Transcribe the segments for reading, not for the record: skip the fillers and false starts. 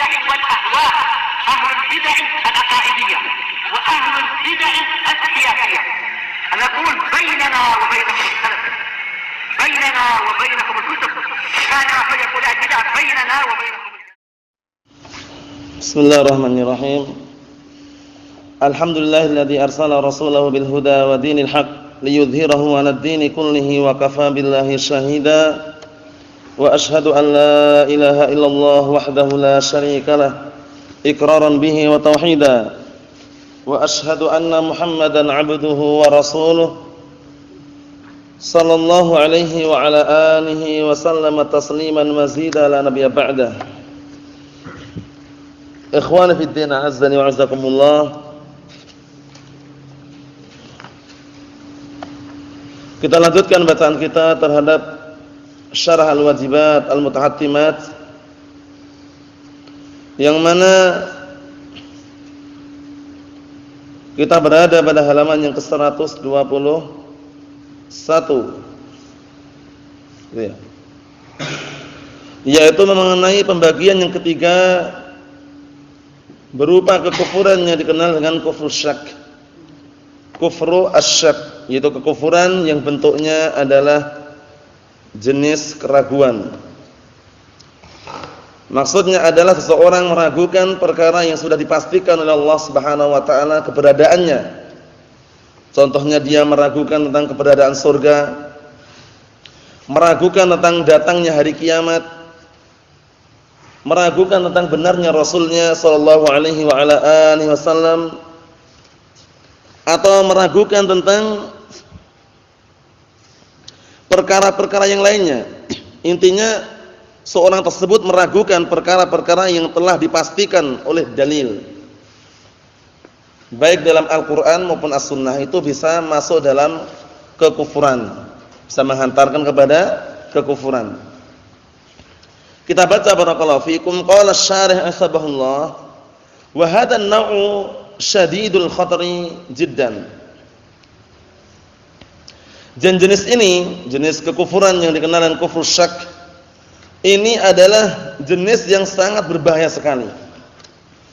البدع والأهواء، أهل البدع العقائدية وأهل البدع السياسية. نقول بيننا وبينكم السلف، بيننا وبينكم الكتب، كان فيقول البدع بيننا وبينكم. بسم الله الرحمن الرحيم. الحمد لله الذي أرسل رسوله بالهدى ودين الحق ليظهره على الدين كله وكفى بالله شهيدا. وأشهد أن لا إله إلا الله وحده لا شريك له إقرارا به وتوحيدا. وأشهد أن محمدا عبده ورسوله صلى الله عليه وعلى آله وسلم تسليما مزيدا لا نبي بعده. Ikhwani fid din, a'azzani wa a'azzakumullah. Kita lanjutkan bacaan kita terhadap Syarah Al-Wajibat Al-Mutahattimat, yang mana kita berada pada halaman yang ke-121. Ya. Yaitu mengenai pembagian yang ketiga berupa kekufuran yang dikenal dengan kufur syak. Kufru asyak, yaitu kekufuran yang bentuknya adalah jenis keraguan. Maksudnya adalah seseorang meragukan perkara yang sudah dipastikan oleh Allah Subhanahu wa taala keberadaannya. Contohnya dia meragukan tentang keberadaan surga, meragukan tentang datangnya hari kiamat, meragukan tentang benarnya Rasulnya sallallahu alaihi wa ala alihi wasallam, atau meragukan tentang perkara-perkara yang lainnya. Intinya seorang tersebut meragukan perkara-perkara yang telah dipastikan oleh dalil, baik dalam Al-Qur'an maupun As-Sunnah. Itu bisa masuk dalam kekufuran, bisa menghantarkan kepada kekufuran. Kita baca barakallahu fikum. Qala asy-syarih asbahullah wa hadha an-naw'u syadidul khatari jiddan. Dan jenis ini, jenis kekufuran yang dikenal dengan kufur syak, ini adalah jenis yang sangat berbahaya sekali.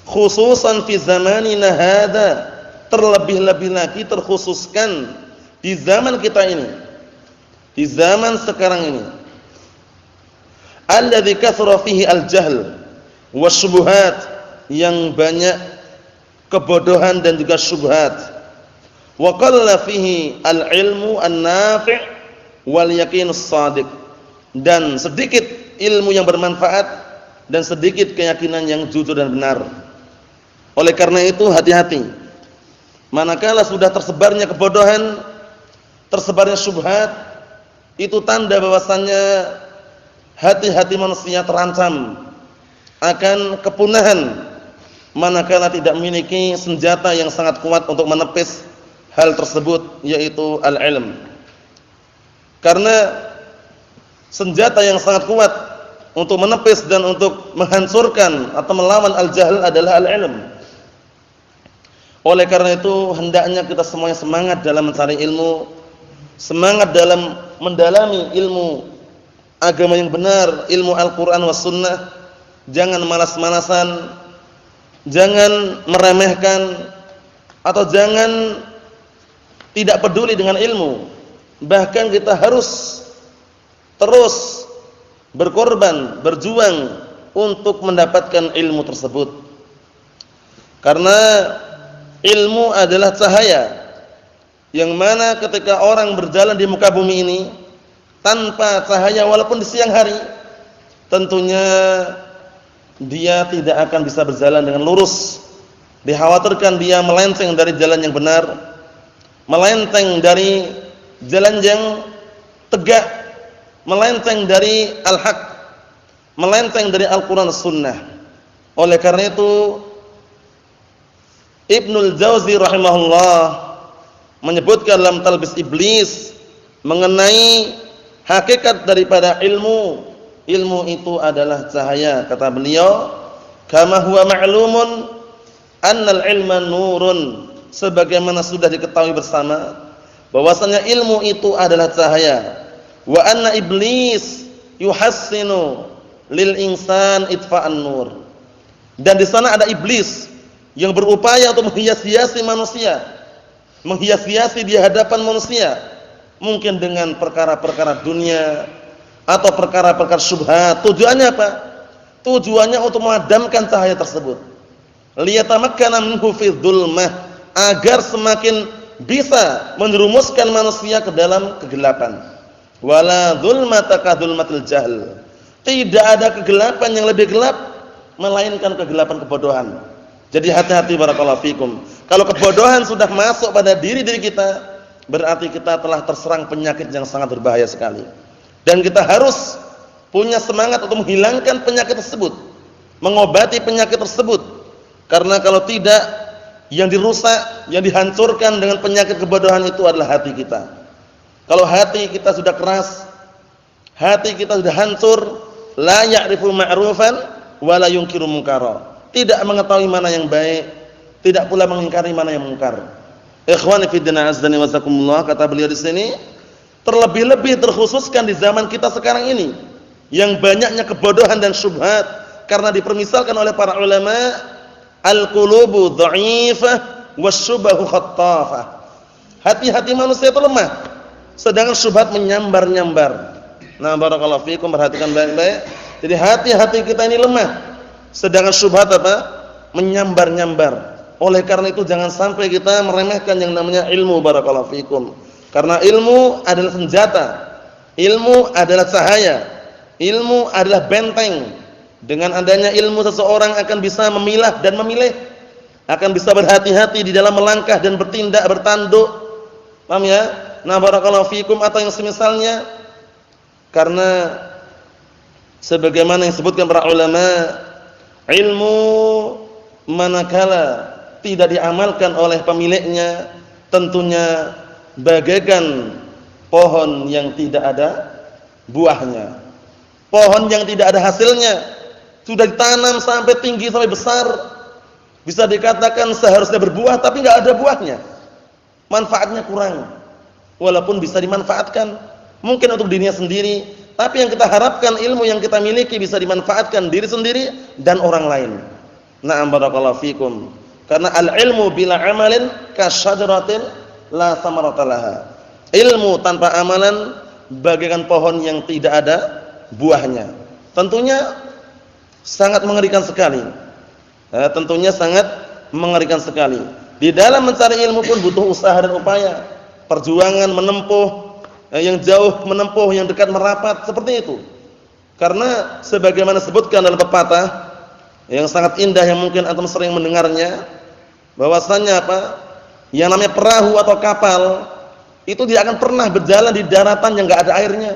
Khususan fi zamanina hadza, terlebih-lebih lagi terkhususkan di zaman kita ini, di zaman sekarang ini. Alladzi kathura fihi al-jahl wasyubuhat, yang banyak kebodohan dan juga syubhat. Wa qalla fihi al-ilmu an-nafi' wal yaqinus shadiq, dan sedikit ilmu yang bermanfaat dan sedikit keyakinan yang jujur dan benar. Oleh karena itu hati-hati. Manakala sudah tersebarnya kebodohan, tersebarnya syubhat, itu tanda bahwasannya hati-hati manusia terancam akan kepunahan manakala tidak memiliki senjata yang sangat kuat untuk menepis hal tersebut, yaitu al-ilm. Karena senjata yang sangat kuat untuk menepis dan untuk menghancurkan atau melawan al-jahl adalah al-ilm. Oleh karena itu hendaknya kita semuanya semangat dalam mencari ilmu, semangat dalam mendalami ilmu agama yang benar, ilmu Al-Quran was sunnah. Jangan malas-malasan, jangan meremehkan, atau jangan tidak peduli dengan ilmu. Bahkan kita harus terus berkorban, berjuang untuk mendapatkan ilmu tersebut. Karena ilmu adalah cahaya yang mana ketika orang berjalan di muka bumi ini tanpa cahaya walaupun di siang hari, tentunya dia tidak akan bisa berjalan dengan lurus. Dikhawatirkan dia melenceng dari jalan yang benar, melenceng dari jalan yang tegak, melenceng dari al-haq, melenceng dari Al-Quran dan Sunnah. Oleh karena itu Ibnul Jauzi rahimahullah menyebutkan dalam Talbis Iblis mengenai hakikat daripada ilmu. Ilmu itu adalah cahaya, kata beliau, kama huwa ma'lumun annal ilma nurun, sebagaimana sudah diketahui bersama bahwasanya ilmu itu adalah cahaya. Wa anna iblis yuhassinu lil insan itfa'an nur, Dan di sana ada iblis yang berupaya untuk menghias-hiasi manusia, menghias-hiasi di hadapan manusia, mungkin dengan perkara-perkara dunia atau perkara-perkara syubhat. Tujuannya apa? Tujuannya untuk memadamkan cahaya tersebut. Liyatamakkana minhu fi dzulmah, agar semakin bisa menjerumuskan manusia ke dalam kegelapan. Wala dzulmata ka dzulmatil jahl. Tidak ada kegelapan yang lebih gelap melainkan kegelapan kebodohan. Jadi hati-hati barakallahu fikum. Kalau kebodohan sudah masuk pada diri kita, berarti kita telah terserang penyakit yang sangat berbahaya sekali. Dan kita harus punya semangat untuk menghilangkan penyakit tersebut, mengobati penyakit tersebut. Karena kalau tidak, yang dirusak, yang dihancurkan dengan penyakit kebodohan itu adalah hati kita. Kalau hati kita sudah keras, hati kita sudah hancur, la ya'rifu ma'rufan wa la yunkiru munkara. Tidak mengetahui mana yang baik, tidak pula mengingkari mana yang mungkar. Ikhwani fi din azdani wa zakumullah, kata beliau di sini, terlebih-lebih terkhususkan di zaman kita sekarang ini yang banyaknya kebodohan dan syubhat, karena dipermisalkan oleh para ulama, al-qulubu dha'ifah wasyubahu khattafah. Hati-hati manusia itu lemah, sedangkan syubhat menyambar-nyambar. Nah, barakallahu fikum, perhatikan baik-baik. Jadi hati-hati kita ini lemah, sedangkan syubhat apa? Menyambar-nyambar. Oleh karena itu jangan sampai kita meremehkan yang namanya ilmu, barakallahu fikum. Karena ilmu adalah senjata, ilmu adalah cahaya, ilmu adalah benteng. Dengan adanya ilmu seseorang akan bisa memilah dan memilih, akan bisa berhati-hati di dalam melangkah dan bertindak, bertanduk. Paham ya? Nah, barakallahu fikum, atau yang semisalnya. Karena sebagaimana yang disebutkan para ulama, ilmu manakala tidak diamalkan oleh pemiliknya, tentunya bagaikan pohon yang tidak ada buahnya, pohon yang tidak ada hasilnya. Sudah ditanam sampai tinggi, sampai besar, bisa dikatakan seharusnya berbuah, tapi nggak ada buahnya. Manfaatnya kurang, walaupun bisa dimanfaatkan mungkin untuk dirinya sendiri, tapi yang kita harapkan ilmu yang kita miliki bisa dimanfaatkan diri sendiri dan orang lain. Na'am barakallahu fikum. Karena al-ilmu bila amalin kasyajaratin la samarata laha. Ilmu tanpa amalan bagaikan pohon yang tidak ada buahnya. Tentunya sangat mengerikan sekali. Tentunya sangat mengerikan sekali. Di dalam mencari ilmu pun butuh usaha dan upaya, perjuangan menempuh yang jauh, menempuh yang dekat, merapat, seperti itu. Karena sebagaimana disebutkan dalam pepatah yang sangat indah yang mungkin antum sering mendengarnya, bahwasanya apa? Yang namanya perahu atau kapal itu tidak akan pernah berjalan di daratan yang enggak ada airnya.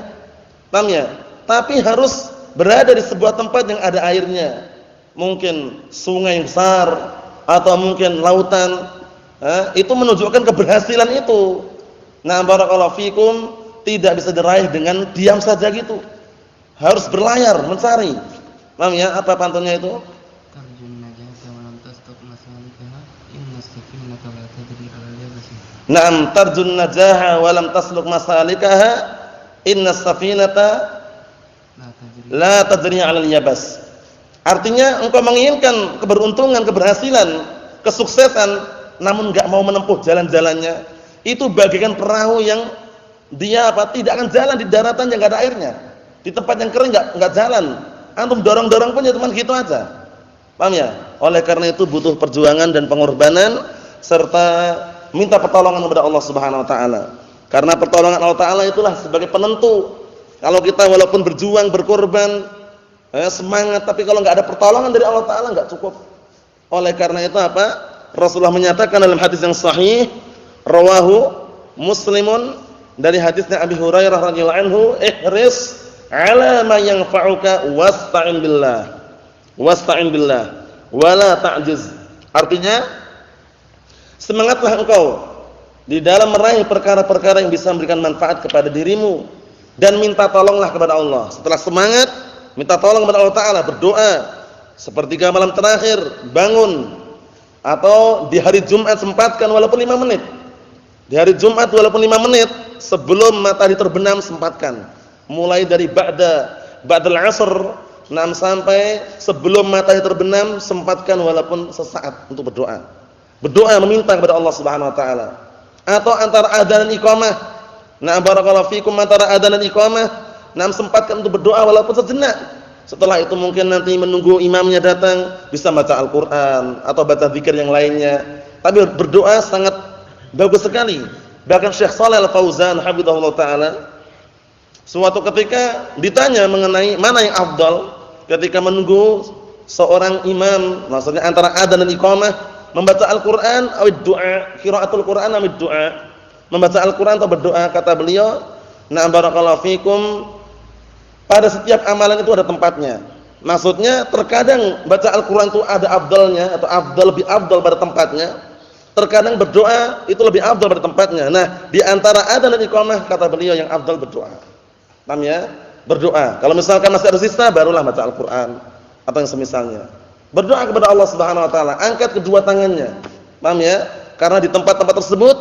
Paham ya? Tapi harus berada di sebuah tempat yang ada airnya. Mungkin sungai yang besar atau mungkin lautan. Itu menunjukkan keberhasilan itu. Nah, barakallahu fikum, tidak bisa diraih dengan diam saja gitu. Harus berlayar, mencari. Paham ya? Apa pantunnya itu? Naam, tarjun najaha wa lam tasluk masalikaha innas safinata la tadri 'alal yabas. Artinya engkau menginginkan keberuntungan, keberhasilan, kesuksesan, namun enggak mau menempuh jalan-jalannya. Itu bagaikan perahu yang dia apa? Tidak akan jalan di daratan yang enggak ada airnya. Di tempat yang kering enggak jalan. Antum dorong-dorong pun ya cuma gitu aja. Paham ya? Oleh karena itu butuh perjuangan dan pengorbanan serta minta pertolongan kepada Allah Subhanahu wa taala. Karena pertolongan Allah taala itulah sebagai penentu. Kalau kita walaupun berjuang, berkorban, semangat, tapi kalau enggak ada pertolongan dari Allah taala enggak cukup. Oleh karena itu apa? Rasulullah menyatakan dalam hadis yang sahih, rawahu Muslimun, dari hadisnya Abi Hurairah radhiyallahu anhu, ihris 'ala ma yanfa'uka wasta'in billah. Wasta'in billah wala ta'jiz. Artinya, semangatlah engkau di dalam meraih perkara-perkara yang bisa memberikan manfaat kepada dirimu dan minta tolonglah kepada Allah. Setelah semangat, minta tolong kepada Allah taala, berdoa. Sepertiga malam terakhir bangun, atau di hari Jumat sempatkan walaupun 5 menit. Di hari Jumat walaupun 5 menit sebelum matahari terbenam sempatkan. Mulai dari ba'dal 'asr sampai sebelum matahari terbenam sempatkan walaupun sesaat untuk berdoa. Berdoa meminta kepada Allah Subhanahu wa taala. Atau antara adzan dan iqamah. Barakallahu fikum, antara adzan dan iqamah, sempatkan untuk berdoa walaupun sejenak. Setelah itu mungkin nanti menunggu imamnya datang, bisa baca Al-Qur'an atau baca zikir yang lainnya. Tapi berdoa sangat bagus sekali. Bahkan Syekh Shalih Al-Fauzan hafizahullah taala suatu ketika ditanya mengenai mana yang afdal ketika menunggu seorang imam, maksudnya antara adzan dan iqamah, membaca Al-Qur'an atau doa, qiraatul Qur'an atau doa, membaca Al-Qur'an atau berdoa. Kata beliau, barakallahu fikum, pada setiap amalan itu ada tempatnya. Maksudnya terkadang baca Al-Qur'an itu ada afdalnya atau lebih afdal pada tempatnya. Terkadang berdoa itu lebih afdal pada tempatnya. Nah, di antara adzan dan iqamah kata beliau yang afdal berdoa. Paham ya? Berdoa. Kalau misalkan masih ada sisa barulah baca Al-Qur'an atau yang semisalnya. Berdoa kepada Allah Subhanahu wa taala, angkat kedua tangannya. Paham ya? Karena di tempat-tempat tersebut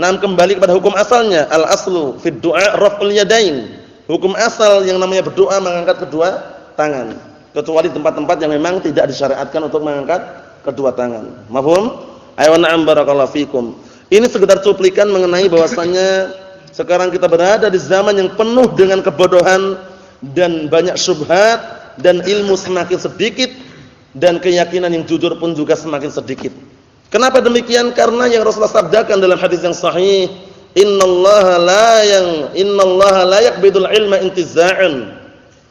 kembali kepada hukum asalnya. Al-aslu fid du'a raf'ul yadain. Hukum asal yang namanya berdoa mengangkat kedua tangan. Kecuali tempat-tempat yang memang tidak disyariatkan untuk mengangkat kedua tangan. Mafhum? Ayo na'am barakallahu fikum. Ini sekedar cuplikan mengenai bahwasannya sekarang kita berada di zaman yang penuh dengan kebodohan dan banyak syubhat dan ilmu semakin sedikit dan keyakinan yang jujur pun juga semakin sedikit. Kenapa demikian? Karena yang Rasulullah sabdakan dalam hadis yang sahih, innallaha la yaqbidul ilma intiza'an.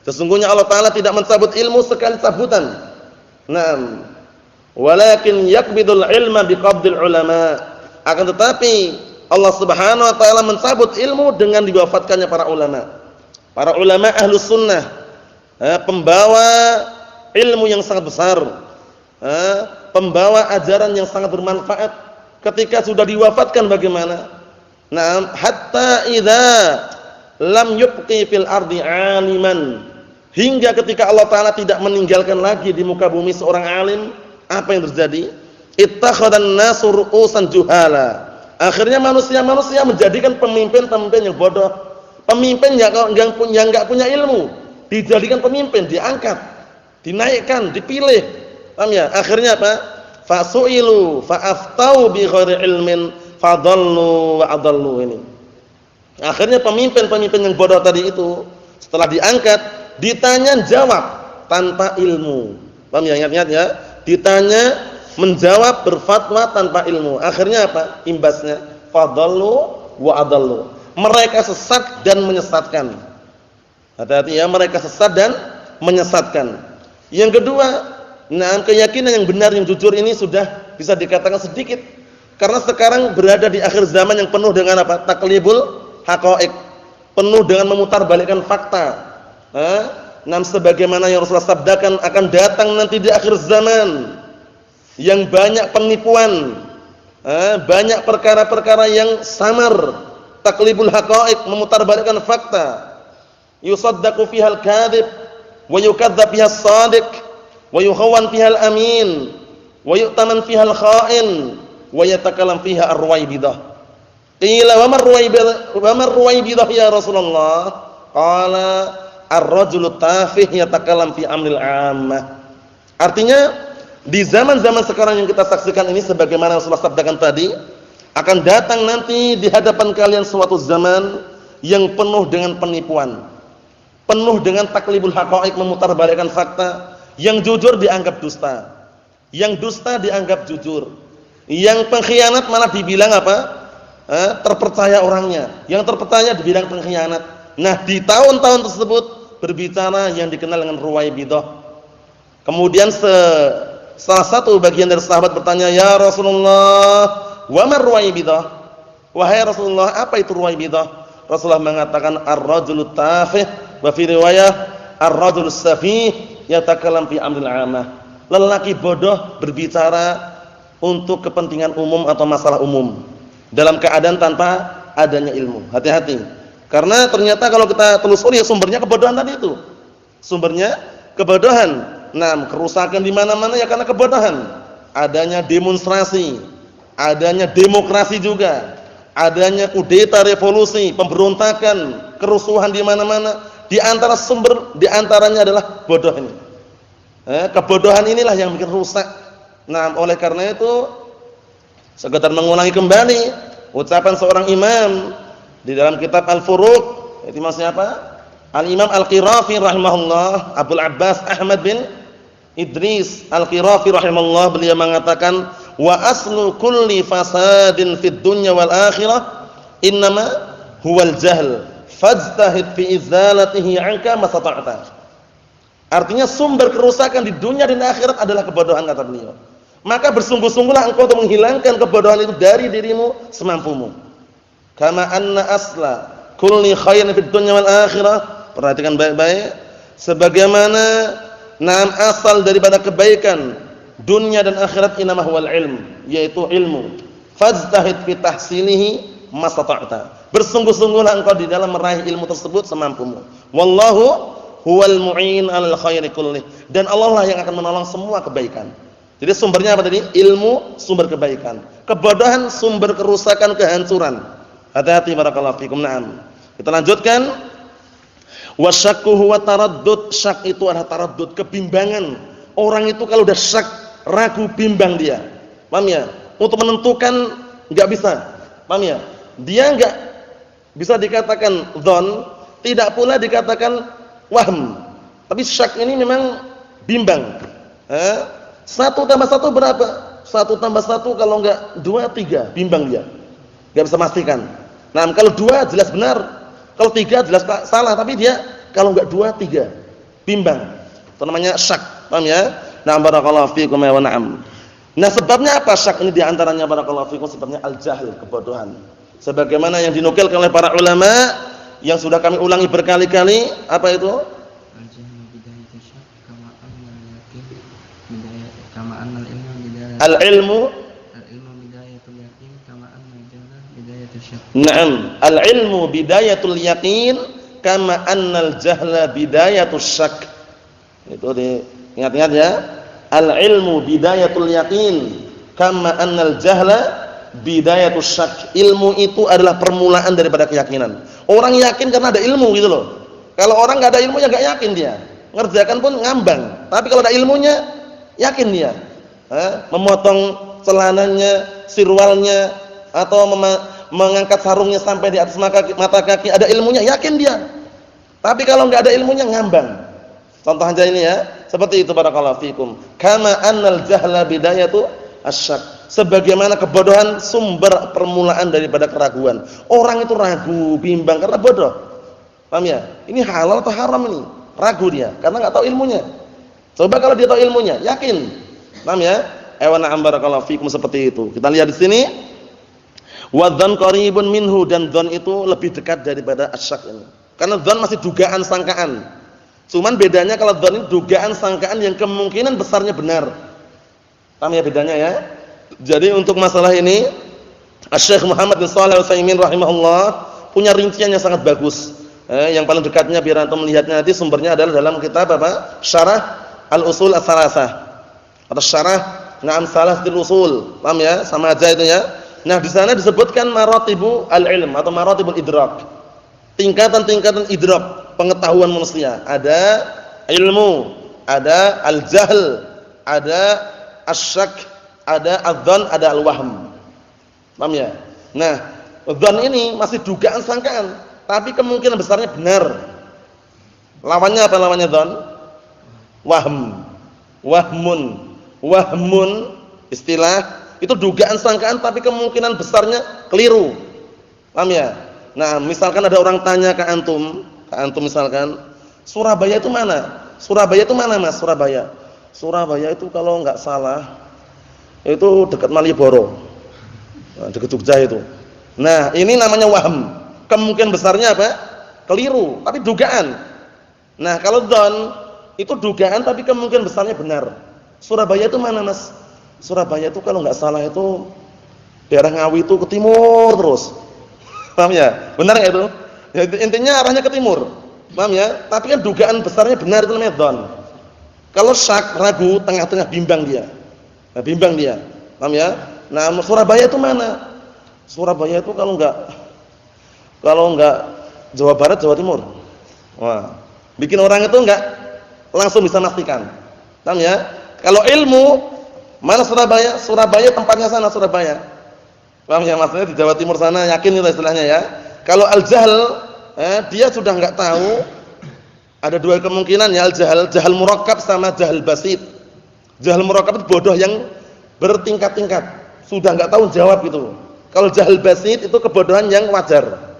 Sesungguhnya Allah taala tidak mencabut ilmu sekali cabutan. Naam. Walakin yaqbidul ilma biqabdil ulama. Akan tetapi Allah Subhanahu wa taala mencabut ilmu dengan diwafatkannya para ulama. Para ulama ahlus sunnah, pembawa ilmu yang sangat besar, pembawa ajaran yang sangat bermanfaat. Ketika sudah diwafatkan bagaimana? Hatta idza lam yubqi fil ardi aliman. Hingga ketika Allah taala tidak meninggalkan lagi di muka bumi seorang alim, apa yang terjadi? Ittakhadhan nasu ru'usan juhala. Akhirnya manusia menjadikan pemimpin-pemimpin yang bodoh, pemimpin yang enggak punya ilmu, dijadikan pemimpin, diangkat, dinaikkan, dipilih. Paham ya? Akhirnya apa? Fasu'ilu fa'aftau bi ghairi ilmin fadallu wa adallu ini. Akhirnya pemimpin-pemimpin yang bodoh tadi itu setelah diangkat, ditanya jawab tanpa ilmu. Paham ya? Ingat-ingat ya. Ditanya, menjawab, berfatwa tanpa ilmu. Akhirnya apa? Imbasnya fadallu wa adallu. Mereka sesat dan menyesatkan. Hati-hati ya, mereka sesat dan menyesatkan. Yang kedua, keyakinan yang benar yang jujur ini sudah bisa dikatakan sedikit. Karena sekarang berada di akhir zaman yang penuh dengan apa? Taklibul haqaiq. Penuh dengan memutarbalikkan fakta. Sebagaimana yang Rasulullah sabdakan akan datang nanti di akhir zaman yang banyak penipuan, banyak perkara-perkara yang samar, taklibul haqaiq, memutarbalikkan fakta, yusaddaqu fiha al-kadhib wa yukadzdzab fiha as-shadiq wa yukhawan fiha al-amin wa yu'taman fiha al-kha'in wa yatakallam fiha ar-ruwaibidah. Qila wa mar ruwaibidah ya Rasulullah? Qala ar-rajulu tafih yatakallam fi amril 'ammah. Artinya di zaman-zaman sekarang yang kita saksikan ini sebagaimana Rasulullah sabdakan tadi, akan datang nanti di hadapan kalian suatu zaman yang penuh dengan penipuan, penuh dengan taklibul haqaiq, memutarbalikkan fakta. Yang jujur dianggap dusta, yang dusta dianggap jujur, yang pengkhianat malah dibilang apa? Terpercaya orangnya, yang terpercaya dibilang pengkhianat. Nah, di tahun-tahun tersebut berbicara yang dikenal dengan ruwaibidah. Kemudian salah satu bagian dari sahabat bertanya, "Ya Rasulullah, wa ma ruwaibidah?" Wahai Rasulullah, apa itu ruwaibidah? Rasulullah mengatakan ar-rajulu tafih, wa fi riwayah ar-rajulu safih yatakallam fi amril 'ammah. Lelaki bodoh berbicara untuk kepentingan umum atau masalah umum dalam keadaan tanpa adanya ilmu. Hati-hati. Karena ternyata kalau kita telusuri sumbernya kebodohan tadi itu. Sumbernya kebodohan. Kerusakan di mana-mana ya karena kebodohan. Adanya demonstrasi, adanya demokrasi juga, adanya kudeta, revolusi, pemberontakan, kerusuhan di mana-mana Di antara sumber, di antaranya adalah bodoh ini. Kebodohan inilah yang bikin rusak. Nah, oleh karena itu sekedar mengulangi kembali ucapan seorang imam di dalam kitab Al-Furuq, itu maksudnya apa? Al-Imam Al-Qirafi rahimahullah, Abdul Abbas Ahmad bin Idris Al-Qirafi rahimahullah, beliau mengatakan, wa aslu kulli fasadin fid dunya wal akhirah innama huwal jahl fajtahid fi izalatihi 'anka mastata'ta. Artinya sumber kerusakan di dunia dan akhirat adalah kebodohan, kata beliau. Maka bersungguh-sungguhlah engkau untuk menghilangkan kebodohan itu dari dirimu semampumu. Kama anna asla kulli khairin fid dunya wal akhirah. Perhatikan baik-baik. Sebagaimana asal daripada kebaikan dunia dan akhirat innama huwal ilm, yaitu ilmu. Fajtahid fi tahsilihi mastata'ta. Bersungguh-sungguhlah engkau di dalam meraih ilmu tersebut semampumu. Wallahu huwal mu'in 'alal khairi kullih. Dan Allah lah yang akan menolong semua kebaikan. Jadi sumbernya apa tadi? Ilmu sumber kebaikan. Kebodohan sumber kerusakan, kehancuran. Hati-hati barakallahu fikum. Naam. Kita lanjutkan. Wasyakku huwa taraddud. Syak itu adalah taraddud, kebimbangan. Orang itu kalau udah syak, ragu, bimbang dia. Paham ya? Untuk menentukan enggak bisa. Paham ya? Dia enggak bisa dikatakan dzan, tidak pula dikatakan wahm. Tapi syak ini memang bimbang. 1 tambah 1 berapa? 1 tambah 1 kalau enggak 2, 3, bimbang dia. Enggak bisa pastikan. Nah, kalau 2 jelas benar. Kalau 3 jelas salah, tapi dia kalau enggak 2, 3, bimbang. Itu namanya syak. Paham ya? Nah, barakallahu fiikum wa na'am. Nah, sebabnya apa syak ini? Di antaranya barakallahu fiikum sebabnya al-jahl, kebodohan. Sebagaimana yang dinukilkan oleh para ulama yang sudah kami ulangi berkali-kali, apa itu? Al-ilmu bidayatul yaqin kama anna al-jahla bidayatul syak. Naam, al-ilmu bidayatul yaqin kama anna al-jahla bidayatul syak. Itu diingat-ingat ya. Al-ilmu bidayatul yaqin kama anna al-jahla bidayatul syak. Ilmu itu adalah permulaan daripada keyakinan. Orang yakin karena ada ilmu gitu loh. Kalau orang enggak ada ilmu ya enggak yakin dia. Ngerjakan pun ngambang. Tapi kalau ada ilmunya, yakin dia. Memotong celananya, sirwalnya, atau mengangkat sarungnya sampai di atas mata kaki, ada ilmunya, yakin dia. Tapi kalau enggak ada ilmunya, ngambang. Contoh aja ini ya, seperti itu barakallahu fikum. Kama annal jahla bidayatu asyak. Sebagaimana kebodohan sumber permulaan daripada keraguan. Orang itu ragu, bimbang karena bodoh. Paham ya? Ini halal atau haram ini? Ragu dia karena enggak tahu ilmunya. Coba kalau dia tahu ilmunya, yakin. Paham ya? Na'am barakallahu fikum, seperti itu. Kita lihat di sini. Wa dzan qaribun minhu, dan dzan itu lebih dekat daripada asyak ini. Karena dzan masih dugaan, sangkaan. Cuman bedanya kalau dzan ini dugaan, sangkaan yang kemungkinan besarnya benar. Paham ya bedanya ya? Jadi untuk masalah ini Asy-Syaikh Muhammad bin Shalih Al-Utsaimin rahimahullah punya rincian yang sangat bagus. Yang paling dekatnya biar antum melihatnya nanti sumbernya adalah dalam kitab apa? Syarah Al-Usul Ats-Tsalatsah. Atau syarah Na'am Salasatul Usul. Paham ya? Sama aja itu ya. Nah, di sana disebutkan maratibu al-ilm atau maratibul idrak. Tingkatan-tingkatan idrak, pengetahuan manusia. Ada ilmu, ada al-jahl, ada asyak, ada adzan, ada al-wahm. Paham ya? Nah, dzan ini masih dugaan, sangkaan, tapi kemungkinan besarnya benar. Lawannya apa lawannya dzan? Wahm. Wahmun istilah itu dugaan, sangkaan, tapi kemungkinan besarnya keliru. Paham ya? Nah, misalkan ada orang tanya ke antum misalkan, Surabaya itu mana? Surabaya itu mana, Mas? Surabaya itu kalau enggak salah itu dekat Malioboro. Nah, dekat Jogja itu. Nah, ini namanya wahm. Kemungkinan besarnya apa? Keliru, tapi dugaan. Nah, kalau dzan itu dugaan tapi kemungkinan besarnya benar. Surabaya itu mana, Mas? Surabaya itu kalau enggak salah itu daerah Ngawi itu ke timur terus. Paham ya? Benar enggak itu? Ya, intinya arahnya ke timur. Paham ya? Tapi kan dugaan besarnya benar, itu namanya dzan. Kalau syak, ragu, tengah-tengah, bimbang dia. Nah, bimbang dia. Paham ya? Nah, Surabaya itu mana? Surabaya itu kalau enggak Jawa Barat, Jawa Timur. Wah, Bikin orang itu enggak langsung bisa memastikan. Paham ya? Kalau ilmu, mana Surabaya? Surabaya tempatnya sana Surabaya. Paham ya, maksudnya di Jawa Timur sana, yakin itu istilahnya ya. Kalau al-jahl, dia sudah enggak tahu. Ada dua kemungkinan ya, al-jahl, jahal murakkab sama jahal basit. Jahal murakkab itu bodoh yang bertingkat-tingkat, sudah enggak tahu jawab gitu. Kalau jahal basit itu kebodohan yang wajar.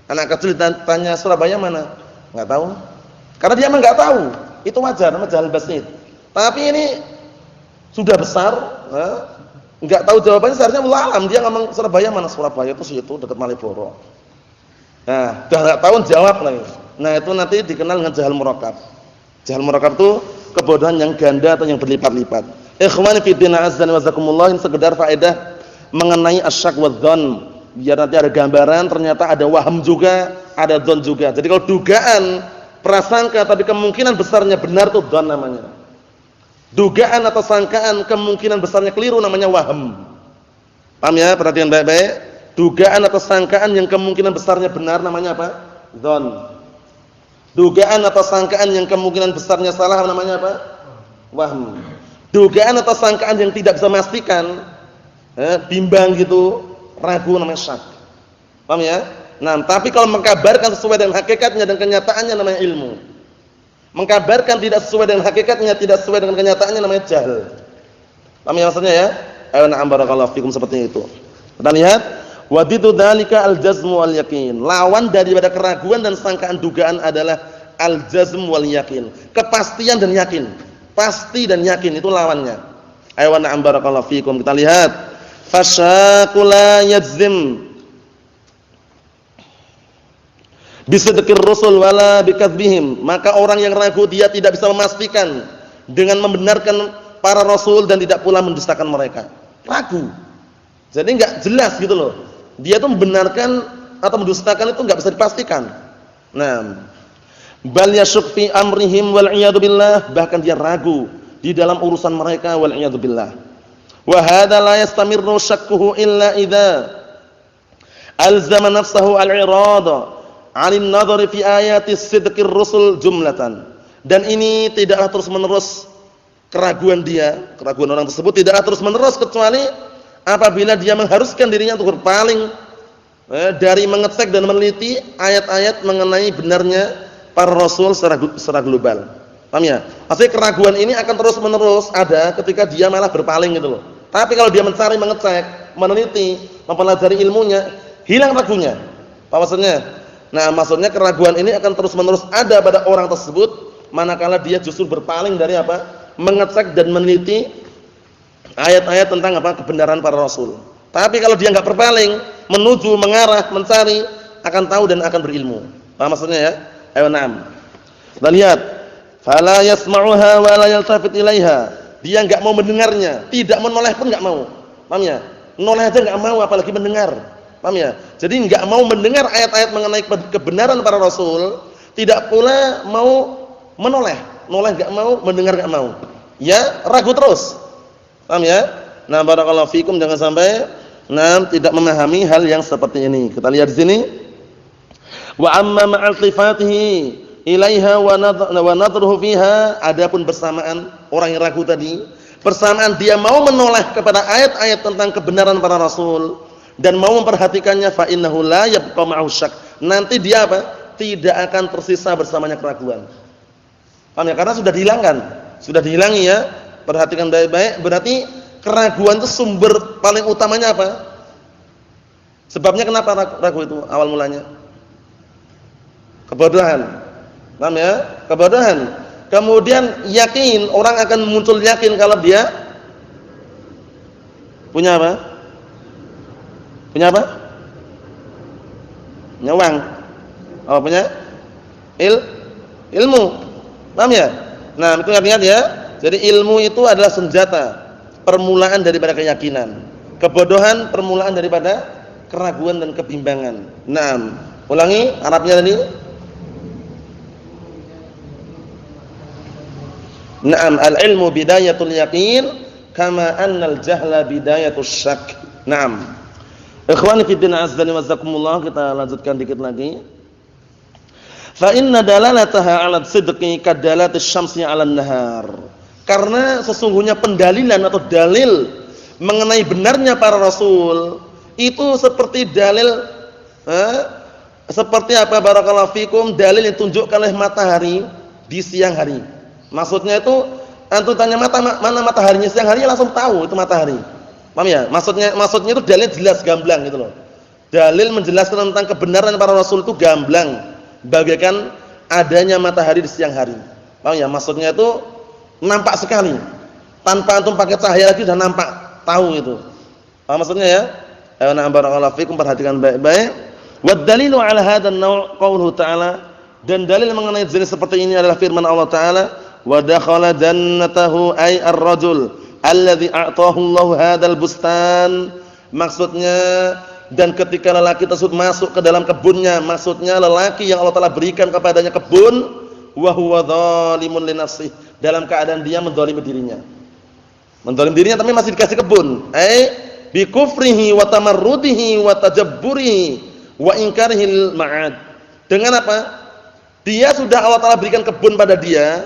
Anak kecil tanya Surabaya mana? Enggak tahu. Karena dia memang enggak tahu. Itu wajar, namanya jahal basit. Tapi ini sudah besar, enggak tahu jawabannya, seharusnya wallahu alam dia ngomong Surabaya mana? Surabaya itu situ dekat Malioboro. Nah, sudah enggak tahu jawab lagi. Nah, itu nanti dikenal dengan jahal murakkab. Jahal murakkab itu kebodohan yang ganda atau yang berlipat-lipat. Ikhwani fi din azza wa jazakumullah, ini sekedar faedah mengenai asyak wa dzan. Biar nanti ada gambaran, ternyata ada waham juga, ada dzan juga. Jadi kalau dugaan, prasangka tapi kemungkinan besarnya benar itu dzan namanya. Dugaan atau sangkaan kemungkinan besarnya keliru namanya waham. Paham ya? Perhatian baik-baik. Dugaan atau sangkaan yang kemungkinan besarnya benar namanya apa? Dzan. Dugaan atau sangkaan yang kemungkinan besarnya salah namanya apa? Wahm. Dugaan atau sangkaan yang tidak bisa memastikan, bimbang gitu, ragu namanya syak. Paham ya? Nah, tapi kalau mengkabarkan sesuai dengan hakikatnya dan kenyataannya namanya ilmu. Mengkabarkan tidak sesuai dengan hakikatnya, tidak sesuai dengan kenyataannya namanya jahil. Paham ya maksudnya ya? Ayo na'am barakallahu fikum, seperti itu. Kita lihat, wadidu dzalika al-jazmu wal yaqin. Lawan daripada keraguan dan sangkaan dugaan adalah al-jazm wal yaqin. Kepastian dan yakin. Pasti dan yakin itu lawannya. Ayo na'am barakallahu fikum. Kita lihat, fasyaku la yajzim bisidqir rusul wala bikadzbihim. Maka orang yang ragu dia tidak bisa memastikan dengan membenarkan para rasul dan tidak pula mendustakan mereka. Ragu. Jadi enggak jelas gitu loh. Dia tuh membenarkan atau mendustakan itu enggak bisa dipastikan. Nah, bal yasyuk fi amrihim wal iyad billah, bahkan dia ragu di dalam urusan mereka wal iyad billah. Wa hadza la yastamirru syakkuhu illa idza alzama nafsahu al-irada 'anil nadhari fi ayati sidqir rusul jumlatan. Dan ini tidaklah terus-menerus keraguan dia, keraguan orang tersebut tidaklah terus-menerus kecuali apabila dia mengharuskan dirinya untuk berpaling dari mengecek dan meneliti ayat-ayat mengenai benarnya para rasul secara global. Paham ya? Maksudnya keraguan ini akan terus-menerus ada ketika dia malah berpaling gitu loh. Tapi kalau dia mencari, mengecek, meneliti, mempelajari ilmunya, hilang ragunya. Apa maksudnya? Nah, maksudnya keraguan ini akan terus-menerus ada pada orang tersebut manakala dia justru berpaling dari apa? Mengecek dan meneliti ayat-ayat tentang apa? Kebenaran para rasul. Tapi kalau dia enggak berpaling, menuju, mengarah, mencari, akan tahu dan akan berilmu. Paham maksudnya ya? Ayo na'am. Kita lihat, fala yasma'uha wa la yaltafit ilaiha. Dia enggak mau mendengarnya, tidak menoleh pun enggak mau. Paham ya? Noleh aja enggak mau apalagi mendengar. Paham ya? Jadi enggak mau mendengar ayat-ayat mengenai kebenaran para rasul, tidak pula mau menoleh. Noleh enggak mau, mendengar enggak mau. Ya, ragu terus. Paham ya? Nah, barakallahu fikum, jangan sampai tidak memahami hal yang seperti ini. Kita lihat di sini. Wa amma ma'altifatihi ilaiha wa nadruhu fiha, adapun bersamaan orang yang ragu tadi, bersamaan dia mau menoleh kepada ayat-ayat tentang kebenaran para rasul dan mau memperhatikannya, fa innahu la yabqa ma'ahu syak. Nanti dia apa? Tidak akan tersisa bersamanya keraguan. Paham ya? Karena sudah dihilangkan. Sudah dihilangi ya. Perhatikan baik-baik, berarti keraguan itu sumber paling utamanya apa? Sebabnya kenapa ragu itu awal mulanya? Kebodohan. Paham ya? Kebodohan. Kemudian yakin, orang akan muncul yakin kalau dia punya apa? Punya apa? Punya uang. Oh, punya ilmu. Paham ya? Nah, itu ingat-ingat ya. Jadi ilmu itu adalah senjata permulaan daripada keyakinan. Kebodohan permulaan daripada keraguan dan kebimbangan. Naam. Ulangi Arabnya tadi. Naam, al-ilmu bidayatul yaqin kama annal jahla bidayatus syak. Naam. Ikhwani fi din azza wa jazakumullah, kita lanjutkan dikit lagi. Fa inna dalalataha 'ala sidqi kadalatis syamsi 'ala an-nahar. Karena sesungguhnya pendalilan atau dalil mengenai benarnya para rasul itu seperti dalil seperti apa barakallahu fikum, dalil yang ditunjukkan oleh matahari di siang hari. Maksudnya itu antum tanya mana mataharinya siang hari langsung tahu itu matahari. Paham ya? Maksudnya itu dalil jelas gamblang gitu loh. Dalil menjelaskan tentang kebenaran para rasul itu gamblang, bagaikan adanya matahari di siang hari. Paham ya? Maksudnya itu nampak sekali. Tanpa antum pakai cahaya lagi sudah nampak, tahu itu. Paham maksudnya ya? Ayo na'am barakallahu fikum, perhatikan baik-baik. Wad dalilu 'ala hadzal naw' qauluhu ta'ala, dan dalil mengenai jenis seperti ini adalah firman Allah Ta'ala, wa dakhala jannatahu ay ar-rajul alladzi a'tahu Allahu hadzal bustan. Maksudnya, dan ketika lelaki tersebut masuk ke dalam kebunnya, maksudnya lelaki yang Allah Ta'ala berikan kepadanya kebun, wa huwa dzalimun li nafsihi, dalam keadaan dia menzalimi dirinya. Menzalimi dirinya tapi masih dikasih kebun. Bi kufrihi wa tamarrudihi wa tajabburihi wa inkarihil ma'ad. Dengan apa? Dia sudah Allah Ta'ala berikan kebun pada dia,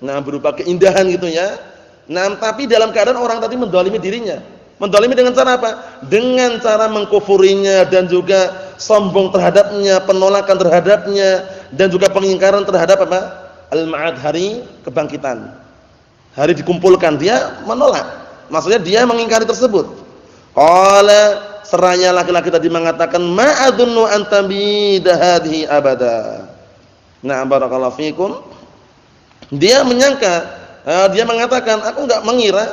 nah berupa keindahan gitu ya. Nah, tapi dalam keadaan orang tadi menzalimi dirinya. Menzalimi dengan cara apa? Dengan cara mengkufurinya dan juga sombong terhadapnya, penolakan terhadapnya, dan juga pengingkaran terhadap apa? Al-ma'ad, hari kebangkitan. Hari dikumpulkan, dia menolak. Maksudnya dia mengingkari tersebut. Qala, seraya laki-laki tadi mengatakan, ma adzunnu an tabida hadhihi abada. Nah, barakallahu fikum. Dia menyangka, dia mengatakan, aku enggak mengira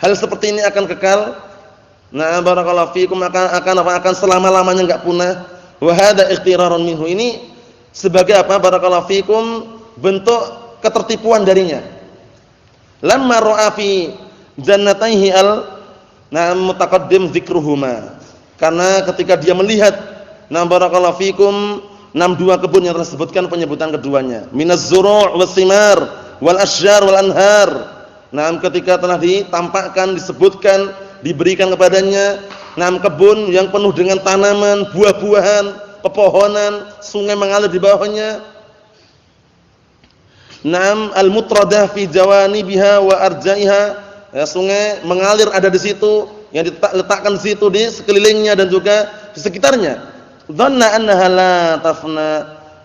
hal seperti ini akan kekal. Nah, barakallahu fikum, akan selama-lamanya enggak punah. Wa hadza ikhtirarun minhu, ini sebagai apa? Barakallahu fikum, bentuk ketertipuan darinya. Lamma ra'a fi jannataihi mutaqaddim dzikruhuma. Karena ketika dia melihat barakallahu fikum, 62 kebun yang tersebutkan penyebutan keduanya, minaz zuru' was simar wal asyjar wal anhar. Ketika telah ditampakkan, disebutkan, diberikan kepadanya kebun yang penuh dengan tanaman, buah-buahan, pepohonan, sungai mengalir di bawahnya. Al-mutradah fi jawanibiha wa arja'iha. Ya, sungai mengalir ada di situ, yang diletakkan di situ di sekelilingnya dan juga di sekitarnya. Dhanna annaha la tafna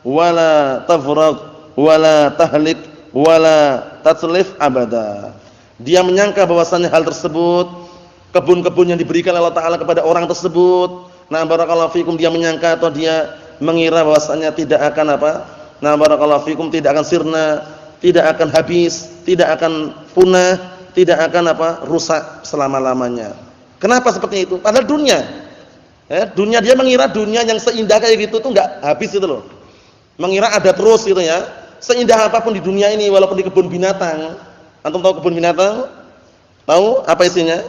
wala tafraq wala tahlik wala tatlif abada. Dia menyangka bahwasanya hal tersebut, kebun-kebun yang diberikan Allah Ta'ala kepada orang tersebut, barakallahu fikum, dia menyangka atau dia mengira bahwasanya tidak akan apa? Barakallahu fikum, tidak akan sirna, tidak akan habis, tidak akan punah, tidak akan rusak selama-lamanya. Kenapa seperti itu? Padahal dunia, dunia, dia mengira dunia yang seindah kayak gitu tuh enggak habis itu loh. Mengira ada terus gitu ya. Seindah apapun di dunia ini, walaupun di kebun binatang. Antum tahu kebun binatang? Tahu apa isinya?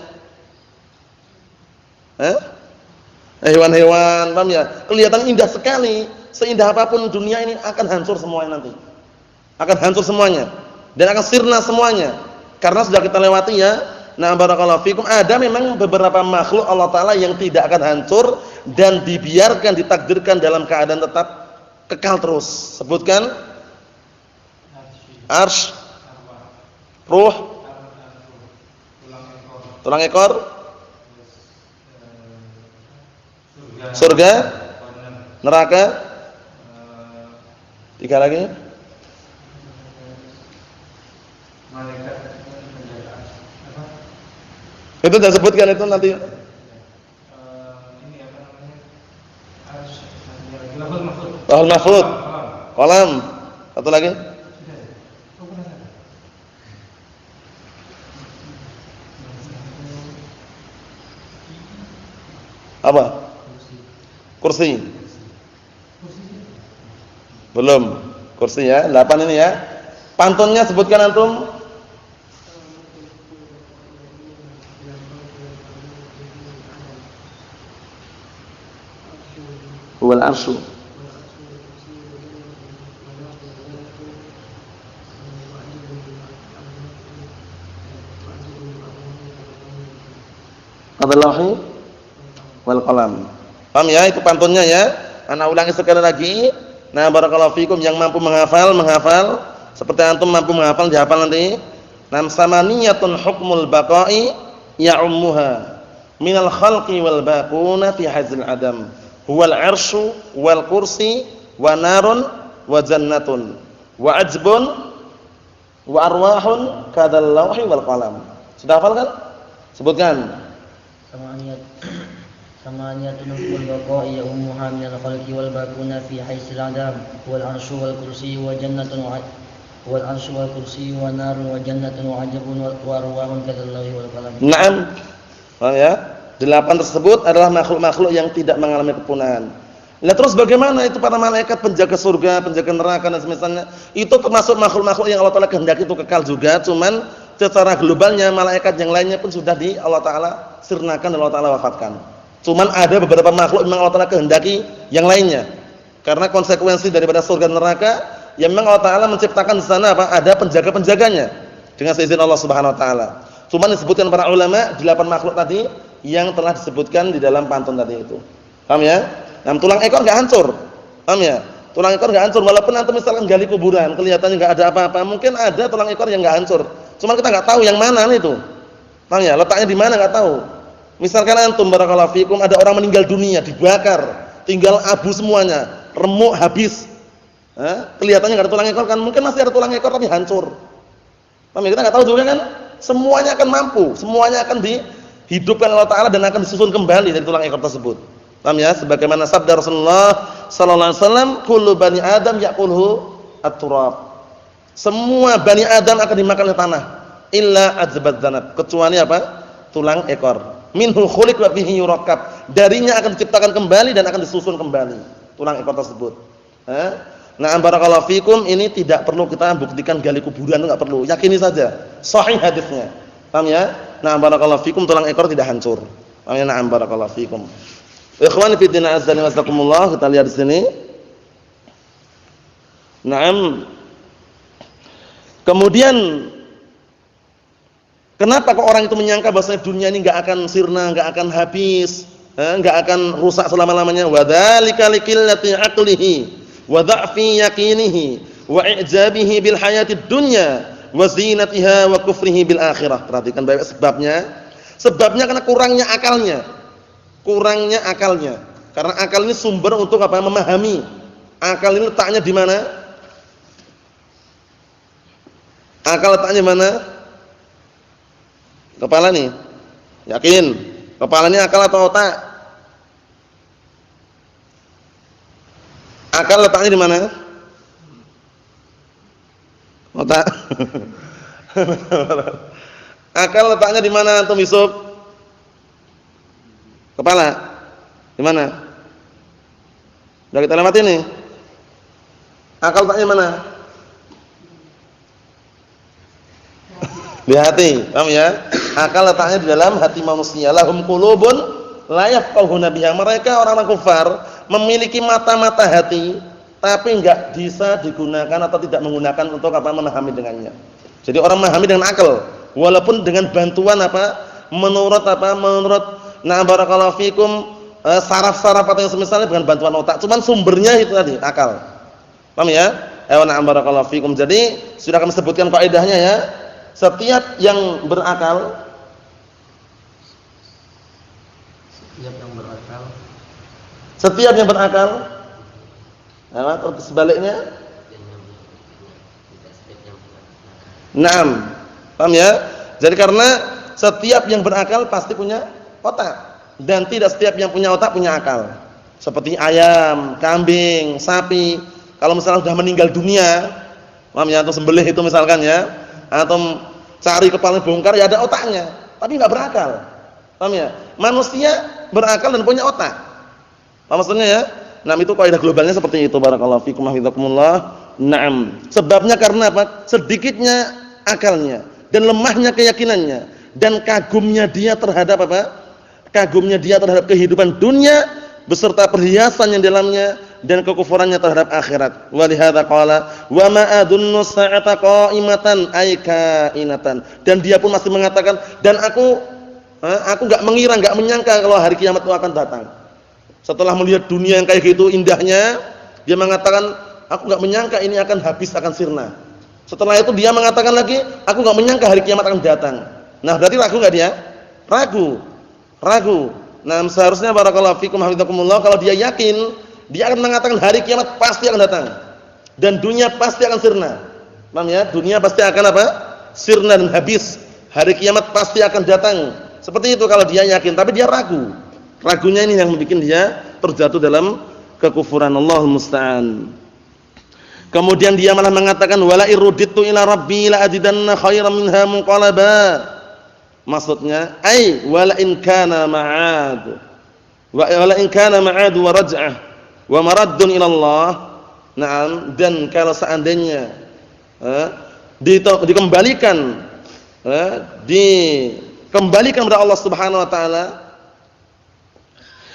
Hewan-hewan, paham ya? Kelihatan indah sekali. Seindah apapun dunia ini akan hancur semuanya nanti. Akan hancur semuanya dan akan sirna semuanya. Karena sudah kita lewati ya. Barakallahu fikum, ada memang beberapa makhluk Allah Ta'ala yang tidak akan hancur dan dibiarkan, ditakdirkan dalam keadaan tetap kekal terus. Sebutkan. Arsy, ruh, tulang ekor, surga, neraka, 3 lagi. Itu sudah sebutkan itu nanti. Ini apa namanya? Lahul mahfuz. Qalam. Satu lagi. Apa? Kursi. Belum. Kursi ya, 8 ini ya. Pantunnya sebutkan antum. Wal arsy. Al-lahi wal qalam. Paham ya itu pantunnya ya? Ana ulangi sekali lagi. Nah, barakallahu fikum yang mampu menghafal seperti antum mampu menghafal dihafal nanti. Nam samaniyatun hukmul baqa'i ya'ummuha minal khalqi wal baquna fi hazil adam. Huwal 'arsyu wal kursi wa narun wa jannatun wa ajbun wa arwahun kadal lawhi wal qalam. Sudah hafal kan? Sebutkan. Samaniyatun hukmul baqa'i ya'ummuha minal khalqi wal baquna fi hazil adam. Huwal 'arsyu wal kursi wa jannatun wal arsy wal kursi wa narun wa jannatun wa ajabun wa arwahun kadzallahi wal qalam. Naam. Paham ya? 8 tersebut adalah makhluk-makhluk yang tidak mengalami kepunahan. Lah terus bagaimana itu para malaikat penjaga surga, penjaga neraka dan semisalnya? Itu termasuk makhluk-makhluk yang Allah Taala kehendaki itu kekal juga, cuman secara globalnya malaikat yang lainnya pun sudah di Allah Taala sirnakan dan Allah Taala wafatkan. Cuman ada beberapa makhluk yang Allah Taala kehendaki yang lainnya. Karena konsekuensi daripada surga dan neraka yang memang Allah Taala menciptakan di sana apa? Ada penjaga-penjaganya dengan seizin Allah Subhanahu wa taala. Cuman disebutkan para ulama 8 makhluk tadi yang telah disebutkan di dalam pantun tadi itu. Paham ya? Nah, tulang ekor enggak hancur. Paham ya? Tulang ekor enggak hancur walaupun antum misalkan gali kuburan, kelihatannya enggak ada apa-apa. Mungkin ada tulang ekor yang enggak hancur. Cuman kita enggak tahu yang mana itu. Paham ya? Letaknya di mana enggak tahu. Misalkan antum barakallahu fikum ada orang meninggal dunia dibakar, tinggal abu semuanya, remuk habis. Kelihatannya enggak ada tulang ekor kan, mungkin masih ada tulang ekor tapi hancur. Paham ya? Kita enggak tahu juga kan? Semuanya akan mampu, semuanya akan dihidupkan Allah Taala dan akan disusun kembali dari tulang ekor tersebut. Paham ya? Sebagaimana sabda Rasulullah sallallahu alaihi wasallam, kullu bani Adam ya'kulhu at-turab. Semua bani Adam akan dimakan oleh tanah, illa azbat dzanab, kecuali apa? Tulang ekor. Minhu khuliq wa fihi yurakkab. Darinya akan diciptakan kembali dan akan disusun kembali tulang ekor tersebut. Nah, barakallahu fikum, ini tidak perlu kita buktikan gali kuburan, enggak perlu. Yakini saja. Sahih hadisnya. Paham ya? Nah, barakallahu fikum, tulang ekor tidak hancur. Paham ya? Nah, barakallahu fikum. Ikhwani fi din azza wa jazakumullah, kita lihat di sini. Naam. Kemudian kenapa kok orang itu menyangka bahwasanya dunia ini enggak akan sirna, enggak akan habis, enggak akan rusak selama-lamanya? Wa dzalika liqillati aqlihi wa dha'fi yaqinihi wa i'jabihi bil hayatid dunya wa zinatiha wa kufrihi bil akhirah. Perhatikan baik sebabnya. Sebabnya karena kurangnya akalnya. Kurangnya akalnya. Karena akal ini sumber untuk apa? Memahami. Akal ini letaknya di mana? Akal letaknya mana? Kepala nih. Yakin? Kepalanya akal atau otak? Akal letaknya di mana? Otak. Akal letaknya di mana antum Yusuf? Kepala. Di mana? Sudah kita lewati nih. Akal letaknya mana? Di hati. Paham ya? Akal letaknya di dalam hati manusia. Lahum qulubun la yafqahuna biha. Mereka orang-orang kafir memiliki mata-mata hati tapi enggak bisa digunakan atau tidak menggunakan untuk apa? Memahami dengannya. Jadi orang memahami dengan akal walaupun dengan bantuan apa? Menurut barakallahu fikum saraf-saraf atau yang semisalnya dengan bantuan otak. Cuman sumbernya itu tadi akal. Paham ya? Barakallahu fikum. Jadi sudah kami sebutkan kaidahnya ya. Setiap yang berakal atau sebaliknya? Naam. Paham ya? Jadi karena setiap yang berakal pasti punya otak dan tidak setiap yang punya otak punya akal. Seperti ayam, kambing, sapi. Kalau misalnya sudah meninggal dunia, paham ya, atau sembelih itu misalkan ya, atau cari kepala bongkar ya ada otaknya, tapi enggak berakal. Paham ya? Manusia berakal dan punya otak. Paham maksudnya ya? Nah, itu kaidah globalnya seperti itu. Barakallahu fikum hafizakumullah. Naam. Sebabnya karena apa? Sedikitnya akalnya dan lemahnya keyakinannya dan kagumnya dia terhadap apa? Kagumnya dia terhadap kehidupan dunia beserta perhiasan yang dalamnya dan kekufurannya terhadap akhirat. Wa lihadza qala wa ma adunnu sa'ata qa'imatan ay kainatan. Dan dia pun masih mengatakan dan aku enggak mengira, enggak menyangka kalau hari kiamat itu akan datang. Setelah melihat dunia yang kayak gitu indahnya, Dia mengatakan, aku enggak menyangka ini akan habis, akan sirna. Setelah itu dia mengatakan lagi, aku enggak menyangka hari kiamat akan datang. Nah, berarti ragu enggak dia? Ragu. Nah, seharusnya barakallahu fikum hafizakumullah, kalau dia yakin, dia akan mengatakan hari kiamat pasti akan datang. Dan dunia pasti akan sirna. Paham ya? Dunia pasti akan apa? Sirna dan habis. Hari kiamat pasti akan datang. Seperti itu kalau dia yakin, tapi dia ragu. Ragunya ini yang membuat dia terjatuh dalam kekufuran. Allahul musta'an. Kemudian dia malah mengatakan wala irudditu ila rabbi la ajidanna khairan minha munqalaba. Maksudnya wala in kana ma'ad. Wala in kana ma'ad wa raj'ah wa maraddun ila Allah. Naam, dan kalau seandainya dikembalikan kepada Allah Subhanahu wa taala,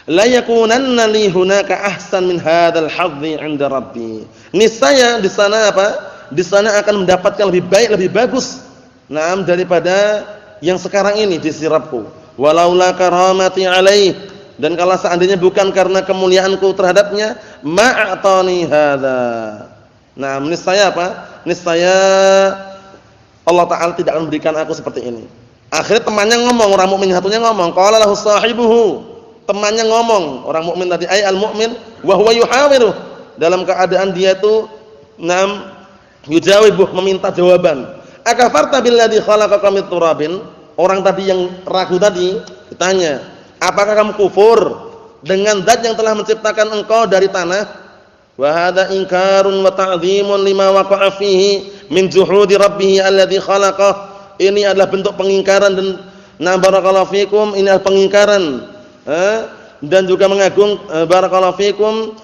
la yakunanna li hunaka ahsan min hadzal hadzi 'inda rabbi. Niscaya di sana apa? Di sana akan mendapatkan lebih baik, lebih bagus. Naam, daripada yang sekarang ini di sisi Rabbku. Walaula karamati alaih, dan kalau seandainya bukan karena kemuliaanku terhadapnya, ma'atani hadza. Nah, niscaya apa? Niscaya Allah Ta'ala tidak akan memberikan aku seperti ini. Akhirnya temannya ngomong, orang mukmin satunya ngomong, qala lahu sahibuhu. Temannya ngomong, orang mukmin tadi al-mu'min wa huwa yuhawiru, dalam keadaan dia itu yujawibuh, meminta jawaban. Akafarta billadzi khalaqaka min turabin? Orang tadi yang ragu tadi ditanya, apakah kamu kufur dengan zat yang telah menciptakan engkau dari tanah? Wa hadza inkarun wa ta'dhimun lima waqa'a fihi min juhudi rabbih alladzi khalaqah. Ini adalah bentuk pengingkaran dan barakallahu fikum, ini adalah pengingkaran dan juga mengagung barakallahu fikum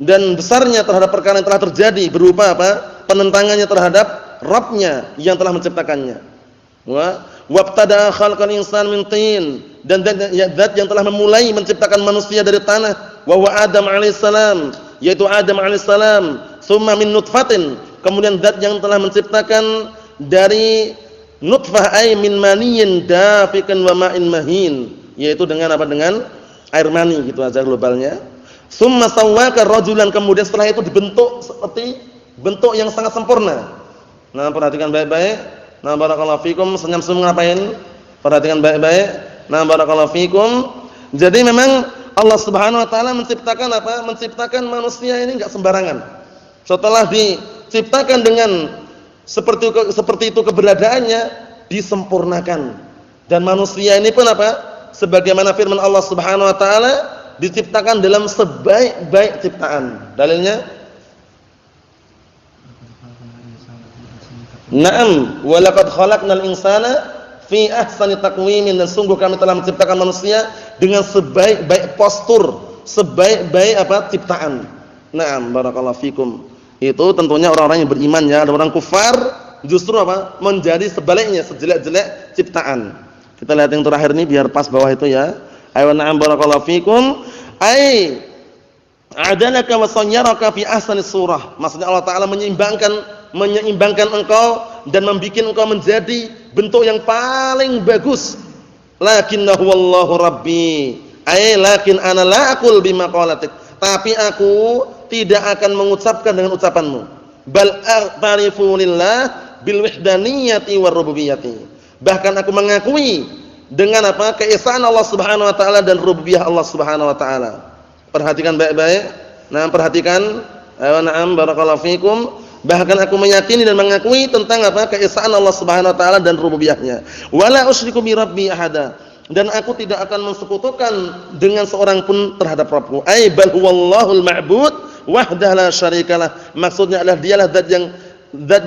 dan besarnya terhadap perkara yang telah terjadi berupa apa? Penentangannya terhadap Rabb-nya yang telah menciptakannya. Wabtada khalqal insan min tin, dan zat yang telah memulai menciptakan manusia dari tanah, wa huwa Adam alaihissalam, yaitu Adam alaihissalam, summa min nutfatin, kemudian zat yang telah menciptakan dari nutfah min maniyin dafikan wa ma'in mahin, yaitu dengan apa? Dengan air mani, gitu aja globalnya. Summa sawwaka rajulan, kemudian setelah itu dibentuk seperti bentuk yang sangat sempurna. Nah, perhatikan baik-baik. Nah, barakallahu fikum, senyum-senyum ngapain? Perhatikan baik-baik. Nah, barakallahu fikum. Jadi memang Allah Subhanahu wa taala menciptakan apa? Menciptakan manusia ini enggak sembarangan. Setelah diciptakan dengan seperti itu keberadaannya, disempurnakan. Dan manusia ini pun apa? Sebagaimana firman Allah Subhanahu wa taala, diciptakan dalam sebaik-baik ciptaan. Dalilnya Naam, wa laqad khalaqnal insana fi ahsani taqwimin, dan sungguh kami telah menciptakan manusia dengan sebaik-baik postur, sebaik-baik apa? Ciptaan. Naam, barakallahu fikum. Itu tentunya orang-orang yang beriman ya. Ada orang kufar justru apa? Menjadi sebaliknya, sejelek-jelek ciptaan. Kita lihat yang terakhir ini biar pas bawah itu ya. Ayo na'am barakallahu fikum. Adalaka wa sayyaraka fi ahsani surah. Maksudnya Allah Taala menyeimbangkan engkau dan membuat engkau menjadi bentuk yang paling bagus. Lakinnahu wallahu rabbi. Lakin ana la aqul bima qalatik. Tapi aku tidak akan mengucapkan dengan ucapanmu. Bal a'tarifu lillah bil wahdaniyati war rububiyyati. Bahkan aku mengakui dengan apa? Keesaan Allah Subhanahu wa taala dan rububiyah Allah Subhanahu wa taala. Perhatikan baik-baik. Nah, perhatikan. Na'am barakallahu fikum. Bahkan aku meyakini dan mengakui tentang apa? Keesaan Allah Subhanahu wa taala dan rububiyahnya. Wala usyriku bi rabbi ahada. Dan aku tidak akan mensekutukan dengan seorang pun terhadap Rabbku. Bal huwallahul ma'bud wahdahu la syarikalah. Maksudnya adalah dialah zat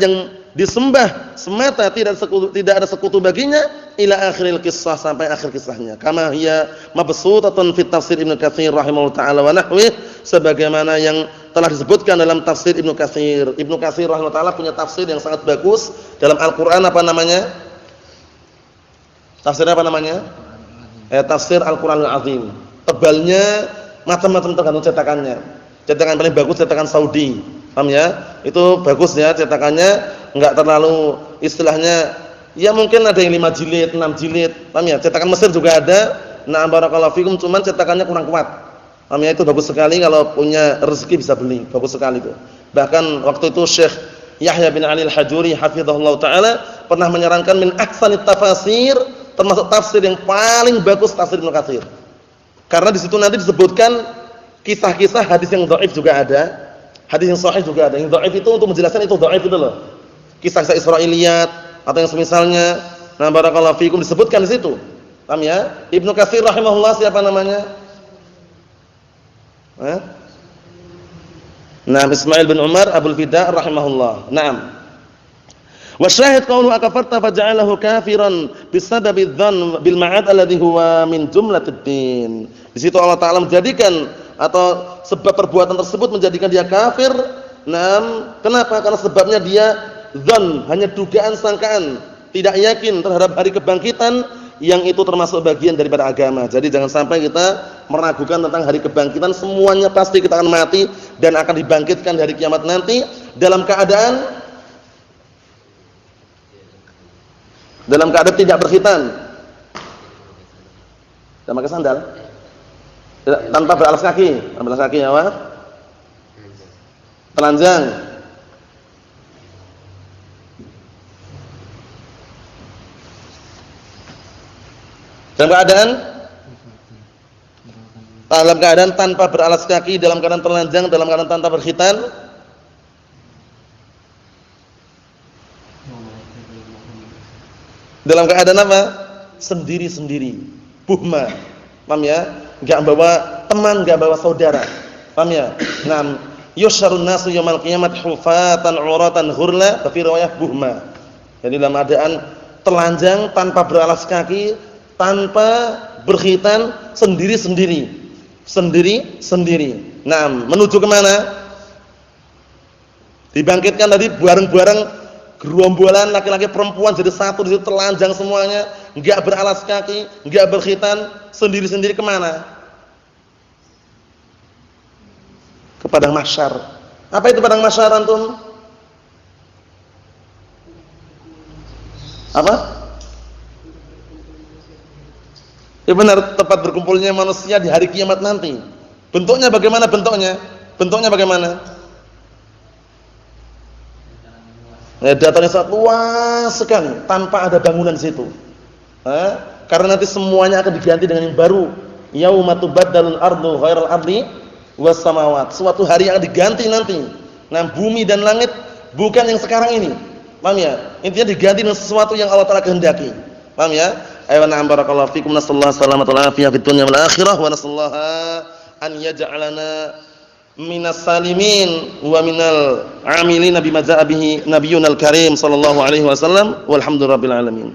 yang disembah semata, tidak ada sekutu baginya, ila akhiril qissah, sampai akhir kisahnya. Kama hiya mabsutatun fi tafsir Ibnu Katsir rahimahullahu taala wa nahwih, sebagaimana yang telah disebutkan dalam tafsir Ibnu Katsir. Ibnu Katsir rahimahullahu taala punya tafsir yang sangat bagus dalam Al-Qur'an. Apa namanya? Tafsirnya apa namanya? Tafsir Al-Qur'anul Azim. Tebalnya macam-macam tergantung cetakannya. Cetakan paling bagus cetakan Saudi. Paham ya? Itu bagus ya cetakannya, enggak terlalu istilahnya ya mungkin ada yang 5 jilid, 6 jilid. Paham ya? Cetakan Mesir juga ada. Nah, barakallahu fikum, cuman cetakannya kurang kuat. Paham ya? Itu bagus sekali kalau punya rezeki bisa beli, bagus sekali itu. Bahkan waktu itu Syekh Yahya bin Ali Al-Hajuri hafizahullah taala pernah menyarankan min ahsanit tafasir, termasuk tafsir yang paling bagus tafsir Ibnu Katsir. Karena di situ nanti disebutkan kisah-kisah hadis yang dhaif juga ada, hadis yang sahih juga ada. Yang dhaif itu untuk menjelaskan itu dhaif itu loh. Kisah-kisah Israiliyat atau yang semisalnya. Nah, barakallahu fikum disebutkan di situ. Paham ya? Ibnu Katsir rahimahullah siapa namanya? Naam, Ismail bin Umar Abul Fida rahimahullah. Naam. Wa syahid qawlu akafarta faja'alahu kafiran bisababi dzann bil ma'ad alladhi huwa min jumlatid din. Di situ Allah Taala menjadikan atau sebab perbuatan tersebut menjadikan dia kafir. Naam, kenapa? Karena sebabnya dia dzann, hanya dugaan sangkaan, tidak yakin terhadap hari kebangkitan yang itu termasuk bagian daripada agama. Jadi jangan sampai kita meragukan tentang hari kebangkitan. Semuanya pasti kita akan mati dan akan dibangkitkan dari kiamat nanti dalam keadaan tidak berkhitan. Tidak pakai sandal. Tanpa beralas kaki. Beralas kaki apa? Telanjang. Dalam keadaan tanpa beralas kaki, dalam keadaan telanjang, dalam keadaan tanpa berkhitan. Dalam keadaan apa? Sendiri-sendiri. Buhma. Paham ya? Enggak bawa teman, enggak bawa saudara. Paham ya? Naam, yusyarun nasu yaumil qiyamah hufatan uratan ghurla, tapi riwayat buhma. Jadi dalam keadaan telanjang, tanpa beralas kaki, tanpa berkhitan, sendiri-sendiri. Sendiri-sendiri. Nah, menuju kemana? Dibangkitkan tadi bareng-bareng, gerombolan laki-laki perempuan jadi satu di situ, telanjang semuanya, enggak beralas kaki, enggak berkhitan, sendiri-sendiri kemana? Ke padang mahsyar. Apa itu padang mahsyar antum? Apa? Ya benar, tempat berkumpulnya manusia di hari kiamat nanti. Bentuknya bagaimana bentuknya? Bentuknya bagaimana? Datanya sangat luas sekali, tanpa ada bangunan di situ. Karena nanti semuanya akan diganti dengan yang baru. Yauma tubaddalul ardu ghairal ardi was samawat. Suatu hari yang akan diganti nanti. Nah, bumi dan langit bukan yang sekarang ini. Paham ya? Intinya diganti dengan sesuatu yang Allah Taala kehendaki. Paham ya? Ayo na'am barakallahu fikum, nasallahu salamatan wal afiyah fid dunya wal akhirah wa nasallaha an yaj'alana minas salimin wa minal amilina bima ja'a bihi nabiyyunal karim sallallahu alaihi wasallam walhamdulillahil alamin.